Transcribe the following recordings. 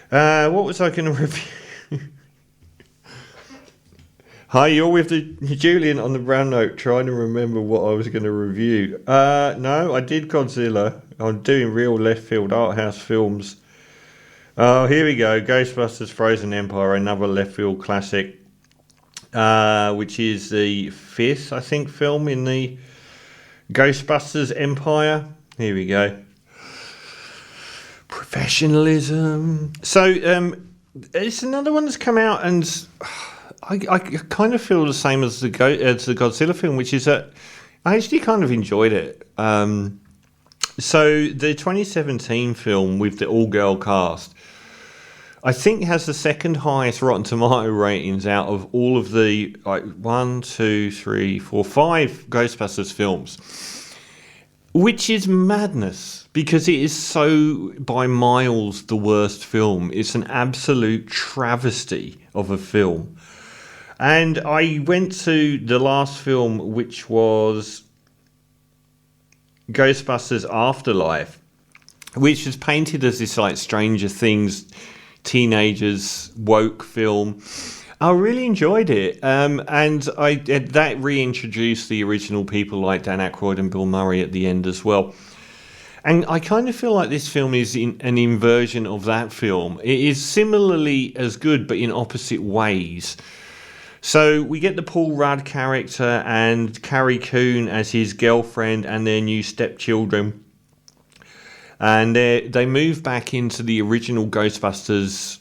What was I going to review? Hi, you're with the Julian on the brown note, trying to remember what I was going to review. No, I did Godzilla. I'm doing real left field art house films. Oh, here we go. Ghostbusters: Frozen Empire, another left field classic, which is the fifth, I think, film in the Ghostbusters empire. Here we go. Professionalism. So, it's another one that's come out, and I kind of feel the same as the Godzilla film, which is that I actually kind of enjoyed it. So the 2017 film with the all-girl cast, I think, has the second highest Rotten Tomato ratings out of all of the 5 Ghostbusters films, which is madness because it is so by miles the worst film. It's an absolute travesty of a film. And I went to the last film, which was Ghostbusters Afterlife, which was painted as this like Stranger Things teenagers woke film. I really enjoyed it, and that reintroduced the original people like Dan Aykroyd and Bill Murray at the end as well. And I kind of feel like this film is an inversion of that film. It is similarly as good, but in opposite ways. So we get the Paul Rudd character and Carrie Coon as his girlfriend and their new stepchildren. And they move back into the original Ghostbusters.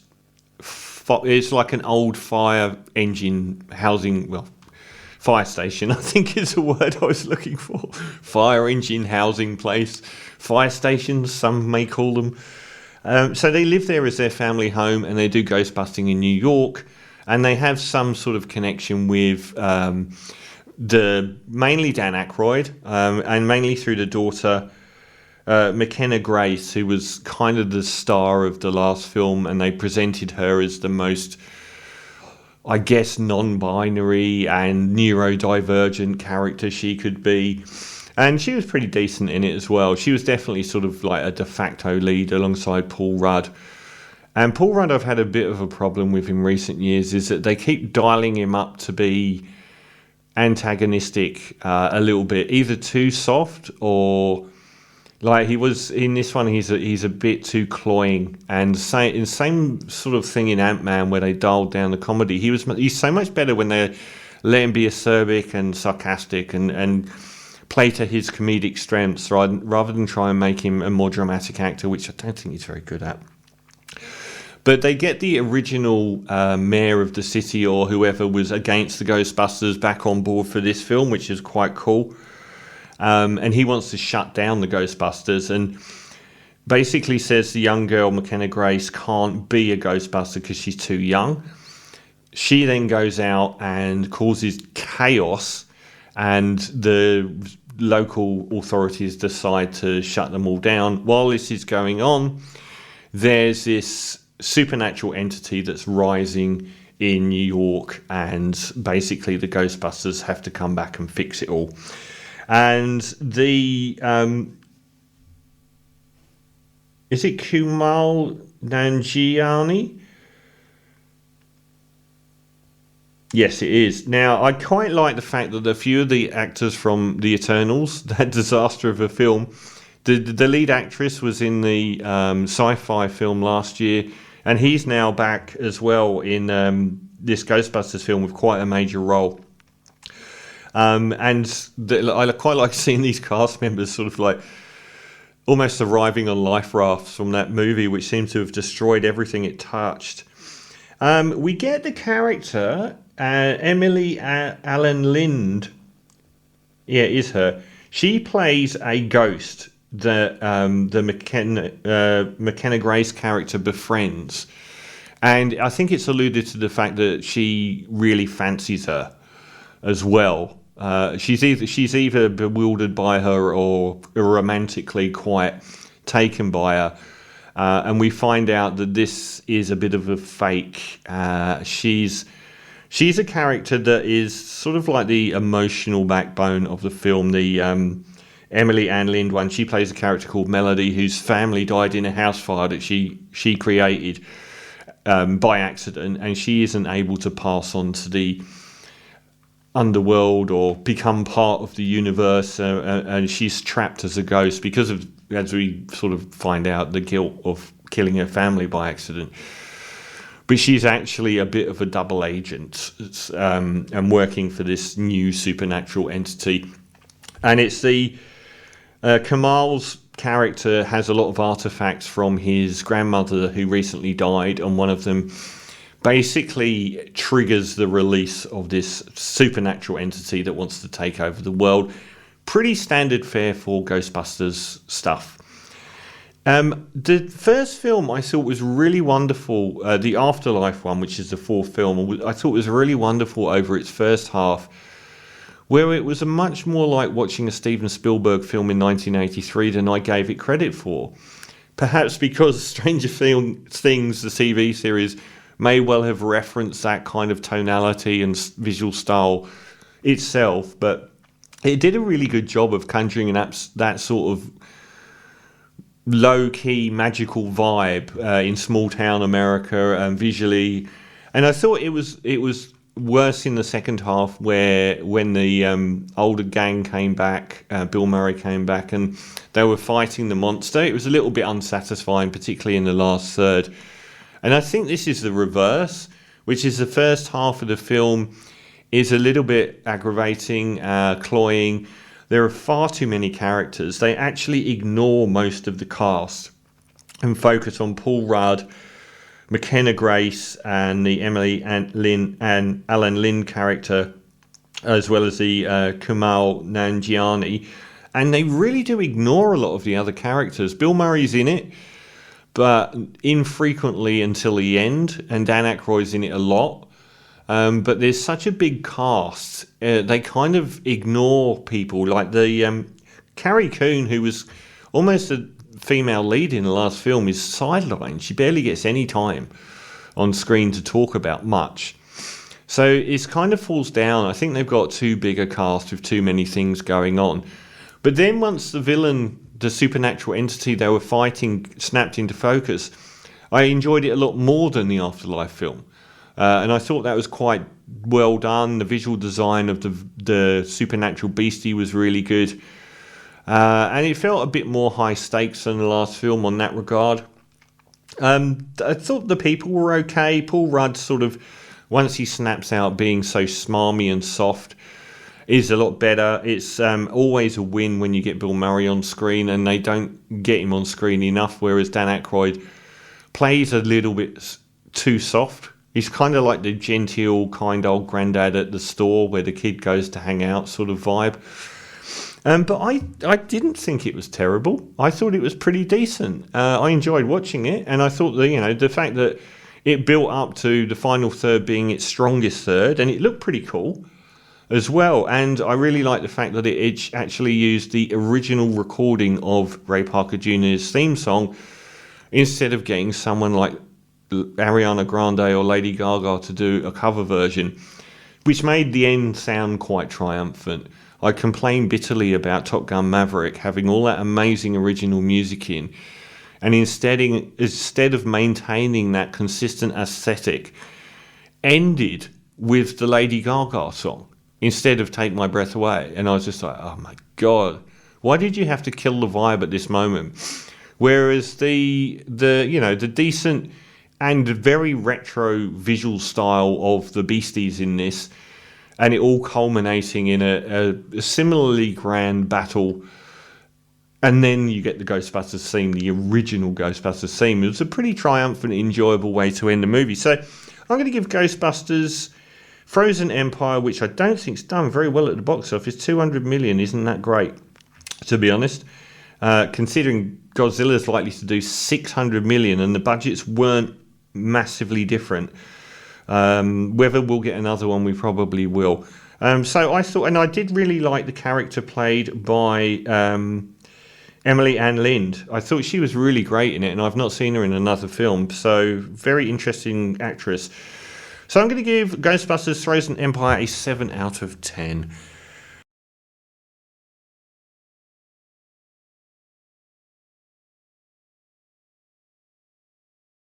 It's like an old fire engine housing, fire station, I think is the word I was looking for. Fire engine housing place. Fire stations, some may call them. So they live there as their family home, and they do ghostbusting in New York. And they have some sort of connection with mainly Dan Aykroyd, and mainly through the daughter, McKenna Grace, who was kind of the star of the last film, and they presented her as the most, I guess, non-binary and neurodivergent character she could be. And she was pretty decent in it as well. She was definitely sort of like a de facto lead alongside Paul Rudd. And Paul Rudd, I've had a bit of a problem with in recent years, is that they keep dialing him up to be antagonistic a little bit, either too soft or like he was in this one. He's a bit too cloying, and same sort of thing in Ant-Man where they dialed down the comedy. He's so much better when they let him be acerbic and sarcastic and play to his comedic strengths rather than try and make him a more dramatic actor, which I don't think he's very good at. But they get the original mayor of the city or whoever was against the Ghostbusters back on board for this film, which is quite cool. And he wants to shut down the Ghostbusters and basically says the young girl, McKenna Grace, can't be a Ghostbuster because she's too young. She then goes out and causes chaos, and the local authorities decide to shut them all down. While this is going on, there's this supernatural entity that's rising in New York, and basically the Ghostbusters have to come back and fix it all. And the is it Kumail Nanjiani? Yes, it is. Now, I quite like the fact that a few of the actors from The Eternals, that disaster of a film, the lead actress was in the sci-fi film last year, and he's now back as well in this Ghostbusters film with quite a major role. I quite like seeing these cast members sort of like almost arriving on life rafts from that movie, which seemed to have destroyed everything it touched. We get the character Emily Allen Lind. Yeah, it is her. She plays a ghost that the McKenna Grace character befriends, and I think it's alluded to the fact that she really fancies her as well. She's either bewildered by her or romantically quite taken by her, and we find out that this is a bit of a fake. She's a character that is sort of like the emotional backbone of the film. The Emily Ann Lind one, she plays a character called Melody, whose family died in a house fire that she created. by accident, and she isn't able to pass on to the underworld or become part of the universe, and she's trapped as a ghost because of, as we sort of find out, the guilt of killing her family by accident. But she's actually a bit of a double agent, and working for this new supernatural entity. And it's Kamal's character has a lot of artifacts from his grandmother who recently died, and one of them basically triggers the release of this supernatural entity that wants to take over the world. Pretty standard fare for Ghostbusters stuff. The first film I thought was really wonderful, the Afterlife one, which is the fourth film, I thought was really wonderful over its first half, where it was a much more like watching a Steven Spielberg film in 1983 than I gave it credit for. Perhaps because Stranger Things, the TV series, may well have referenced that kind of tonality and visual style itself, but it did a really good job of conjuring that sort of low-key magical vibe in small-town America visually. And I thought it was worse in the second half, when the older gang came back, Bill Murray came back, and they were fighting the monster. It was a little bit unsatisfying, particularly in the last third. And I think this is the reverse, which is the first half of the film is a little bit aggravating, cloying. There are far too many characters. They actually ignore most of the cast and focus on Paul Rudd, McKenna Grace, and the Emily and Alan Lynn character, as well as the Kumail Nanjiani. And they really do ignore a lot of the other characters. Bill Murray's in it, but infrequently until the end, and Dan Aykroyd's in it a lot. But there's such a big cast, they kind of ignore people. Like the Carrie Coon, who was almost a female lead in the last film, is sidelined. She barely gets any time on screen to talk about much. So it kind of falls down. I think they've got too big a cast with too many things going on. But then once the villain, the supernatural entity they were fighting, snapped into focus, I enjoyed it a lot more than the Afterlife film. And I thought that was quite well done. The visual design of the supernatural beastie was really good. And it felt a bit more high stakes than the last film on that regard. I thought the people were okay. Paul Rudd sort of, once he snaps out being so smarmy and soft, is a lot better. It's always a win when you get Bill Murray on screen, and they don't get him on screen enough, whereas Dan Aykroyd plays a little bit too soft. He's kind of like the genteel, kind old granddad at the store where the kid goes to hang out sort of vibe. But I didn't think it was terrible. I thought it was pretty decent. I enjoyed watching it, and I thought that, the fact that it built up to the final third being its strongest third, and it looked pretty cool as well. And I really like the fact that it actually used the original recording of Ray Parker Jr.'s theme song instead of getting someone like Ariana Grande or Lady Gaga to do a cover version, which made the end sound quite triumphant. I complained bitterly about Top Gun Maverick having all that amazing original music in, and instead of maintaining that consistent aesthetic, ended with the Lady Gaga song instead of Take My Breath Away. And I was just like, oh my God, why did you have to kill the vibe at this moment? Whereas the decent and very retro visual style of the beasties in this, and it all culminating in a similarly grand battle, and then you get the Ghostbusters theme, the original Ghostbusters theme. It was a pretty triumphant, enjoyable way to end the movie. So I'm going to give Ghostbusters Frozen Empire, which I don't think's done very well at the box office. 200 million isn't that great, to be honest, considering Godzilla's likely to do 600 million and the budgets weren't massively different. Whether we'll get another one, we probably will. So I thought, and I did really like the character played by Emily Ann Lind. I thought she was really great in it, and I've not seen her in another film, so very interesting actress. So I'm going to give Ghostbusters Frozen Empire a 7 out of 10.